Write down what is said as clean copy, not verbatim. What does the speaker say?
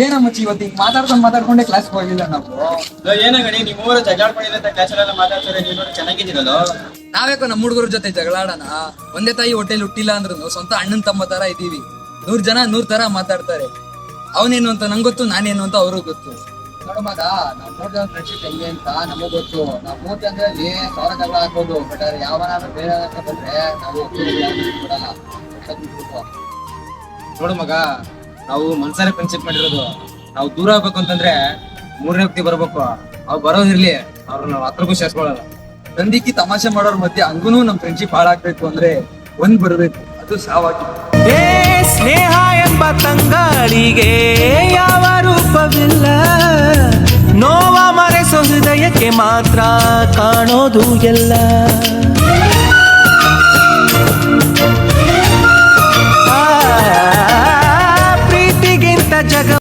ಏನ ಮಚ್ಚಿ ಇವತ್ತು ಹಿಂಗ್ ಮಾತಾಡ್ಕೊಂಡೆ ಕ್ಲಾಸ್ ಹೋಗಿಲ್ಲ ನಾವು. ಏನ ಗಣಿ ನೀವು ಮೂವರು ಜಗಳಾಡ್ಕೊಂಡಿದ್ದ ಕ್ಲಾಸಲ್ಲೆಲ್ಲ ಮಾತಾಡ್ತಾರೆ, ನೀವು ಚೆನ್ನಾಗಿದ್ದೀರಲ್ಲ. ನಾವ್ಯಾಕೋ ನಮ್ಮ ಹುಡುಗರ ಜೊತೆ ಜಗಳಾಡೋಣ? ಒಂದೇ ತಾಯಿ ಹೊಟ್ಟೆಲಿ ಹುಟ್ಟಿಲ್ಲ ಅಂದ್ರೂ ಸ್ವಂತ ಅಣ್ಣನ್ ತಮ್ಮ ತರ ಇದೀವಿ. 100 ಜನ 100 ತರ ಮಾತಾಡ್ತಾರೆ. ಅವನೇನು ಅಂತ ನಂಗೆ ಗೊತ್ತು, ನಾನೇನು ಅಂತ ಅವ್ರಿಗೂ ಗೊತ್ತು. ನೋಡು ಮಗ, ನಾವ್ 3 ಜನ ಫ್ರೆಂಡ್ಶಿಪ್ ಹೆಂಗೆ ಅಂತ ನಮಗ್ ಗೊತ್ತು. ನಾವ್ 3 ಜನರಲ್ಲಿ 1000 ಜಗಳ ಹಾಕ್ಬೋದು, ಬಟ್ ಯಾವನಾದ್ರೂ ಬೇರೆ ಬಂದ್ರೆ ನಾವು ಬಿಡಲ್ಲ. ನೋಡು ಮಗ, ನಾವು ಮನ್ಸಾರೆ ಫ್ರೆಂಡ್ಶಿಪ್ ಮಾಡಿರೋದು. ನಾವು ದೂರ ಆಗ್ಬೇಕು ಅಂತಂದ್ರೆ 3ನೇ ವ್ಯಕ್ತಿ ಬರ್ಬೇಕು. ಅವ್ರು ಬರೋದಿರ್ಲಿ, ಅವ್ರನ್ನ ನಾವು ಹತ್ರಕ್ಕೂ ಸೇರ್ಸ್ಕೊಳ್ಳಲ್ಲ. ನಂದಿಕ್ಕಿ ತಮಾಷೆ ಮಾಡೋರ್ ಮಧ್ಯೆ ಹಂಗೂನು ನಮ್ ಫ್ರೆಂಡ್ಶಿಪ್ ಹಾಳಾಗ್ಬೇಕು ಅಂದ್ರೆ ಒಂದ್ ಬರ್ಬೇಕು, ಅದು ಸಾವಾಗಿ. ಸ್ನೇಹ ಎಂಬ ತಂಗಾಳಿಗೆ ಯಾವ ರೂಪವಿಲ್ಲ, ನೋವ ಮರೆಸೋ ಹೃದಯಕ್ಕೆ ಮಾತ್ರ ಕಾಣೋದು ಎಲ್ಲ. ಪ್ರೀತಿಗಿಂತ ಜಗ